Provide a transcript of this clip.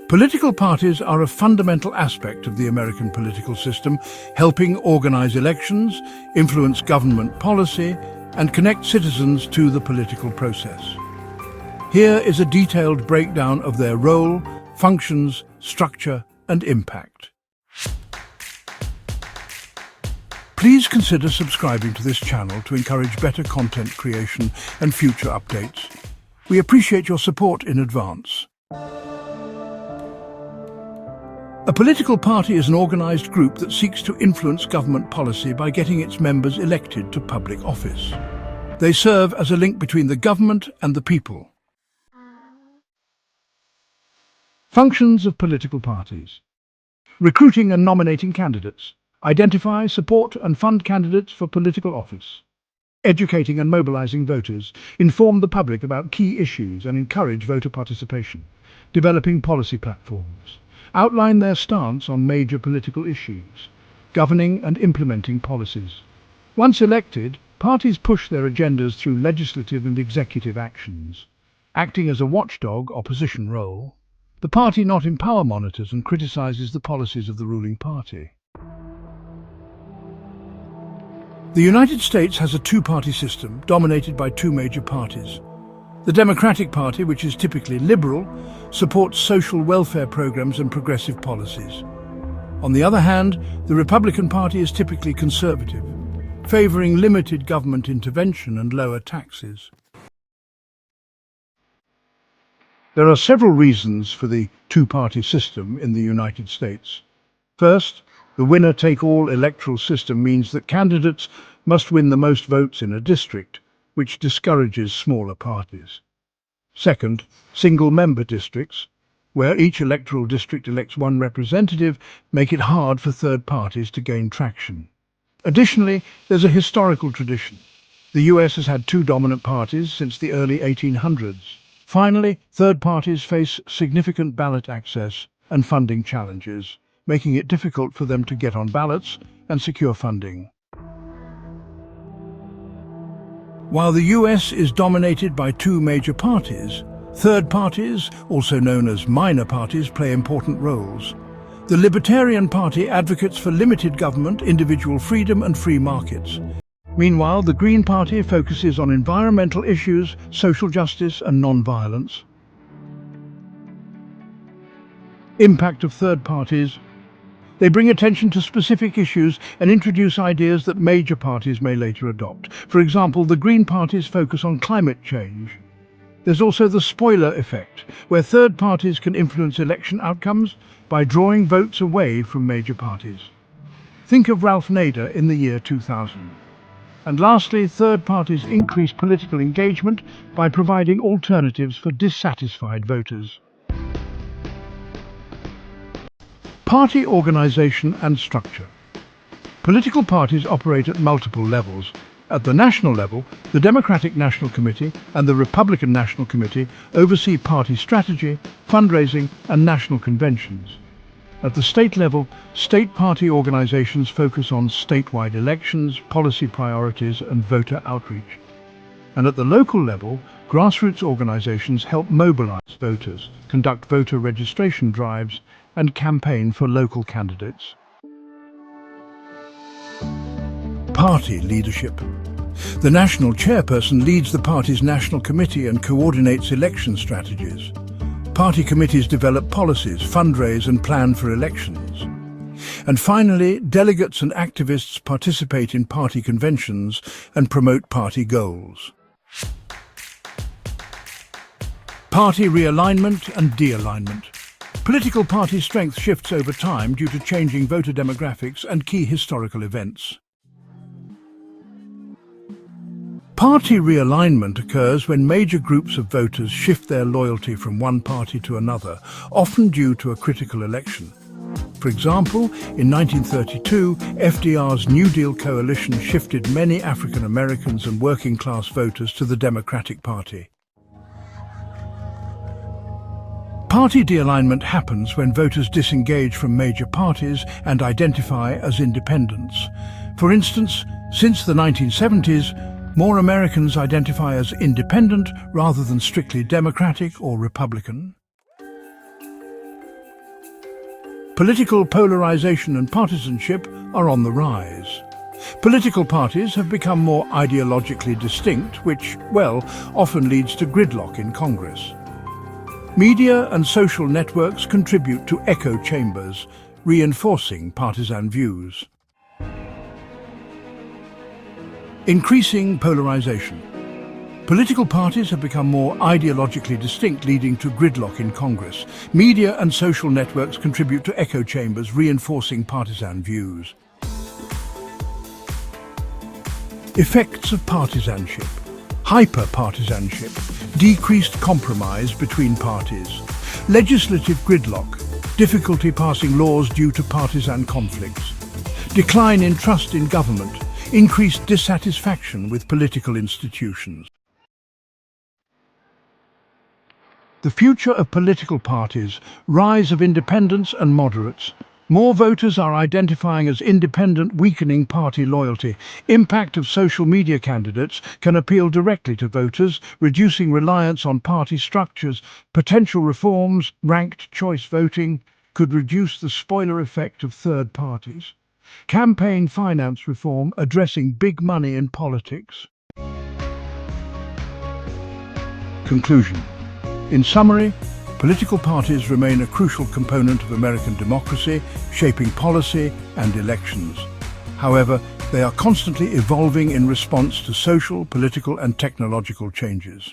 Political parties are a fundamental aspect of the American political system, helping organize elections, influence government policy, and connect citizens to the political process. Here is a detailed breakdown of their role, functions, structure, and impact. Please consider subscribing to this channel to encourage better content creation and future updates. We appreciate your support in advance. A political party is an organized group that seeks to influence government policy by getting its members elected to public office. They serve as a link between the government and the people. Functions of political parties: recruiting and nominating candidates, identify, support and fund candidates for political office, educating and mobilizing voters, inform the public about key issues and encourage voter participation, developing policy platforms, outline their stance on major political issues, governing and implementing policies. Once elected, parties push their agendas through legislative and executive actions. Acting as a watchdog opposition role, the party not in power monitors and criticizes the policies of the ruling party. The United States has a two-party system dominated by two major parties. The Democratic Party, which is typically liberal, supports social welfare programs and progressive policies. On the other hand, the Republican Party is typically conservative, favoring limited government intervention and lower taxes. There are several reasons for the two-party system in the United States. First, the winner-take-all electoral system means that candidates must win the most votes in a district, which discourages smaller parties. Second, single-member districts, where each electoral district elects one representative, make it hard for third parties to gain traction. Additionally, there's a historical tradition. The US has had two dominant parties since the early 1800s. Finally, third parties face significant ballot access and funding challenges, making it difficult for them to get on ballots and secure funding. While the US is dominated by two major parties, third parties, also known as minor parties, play important roles. The Libertarian Party advocates for limited government, individual freedom and free markets. Meanwhile, the Green Party focuses on environmental issues, social justice and non-violence. Impact of third parties: they bring attention to specific issues and introduce ideas that major parties may later adopt. For example, the Green Parties focus on climate change. There's also the spoiler effect, where third parties can influence election outcomes by drawing votes away from major parties. Think of Ralph Nader in the year 2000. And lastly, third parties increase political engagement by providing alternatives for dissatisfied voters. Party organization and structure. Political parties operate at multiple levels. At the national level, the Democratic National Committee and the Republican National Committee oversee party strategy, fundraising, and national conventions. At the state level, state party organizations focus on statewide elections, policy priorities, and voter outreach. And at the local level, grassroots organizations help mobilize voters, conduct voter registration drives, and campaign for local candidates. Party leadership. The national chairperson leads the party's national committee and coordinates election strategies. Party committees develop policies, fundraise and plan for elections. And finally, delegates and activists participate in party conventions and promote party goals. Party realignment and dealignment. Political party strength shifts over time due to changing voter demographics and key historical events. Party realignment occurs when major groups of voters shift their loyalty from one party to another, often due to a critical election. For example, in 1932, FDR's New Deal coalition shifted many African Americans and working-class voters to the Democratic Party. Party dealignment happens when voters disengage from major parties and identify as independents. For instance, since the 1970s, more Americans identify as independent rather than strictly Democratic or Republican. Political polarization and partisanship are on the rise. Political parties have become more ideologically distinct, which, well, often leads to gridlock in Congress. Media and social networks contribute to echo chambers, reinforcing partisan views. Increasing polarization. Political parties have become more ideologically distinct, leading to gridlock in Congress. Media and social networks contribute to echo chambers, reinforcing partisan views. Effects of partisanship. Hyper-partisanship. Decreased compromise between parties. Legislative gridlock. Difficulty passing laws due to partisan conflicts. Decline in trust in government. Increased dissatisfaction with political institutions. The future of political parties, rise of independents and moderates. More voters are identifying as independent, weakening party loyalty. Impact of social media candidates can appeal directly to voters, reducing reliance on party structures. Potential reforms, ranked choice voting, could reduce the spoiler effect of third parties. Campaign finance reform addressing big money in politics. Conclusion. In summary, political parties remain a crucial component of American democracy, shaping policy and elections. However, they are constantly evolving in response to social, political, and technological changes.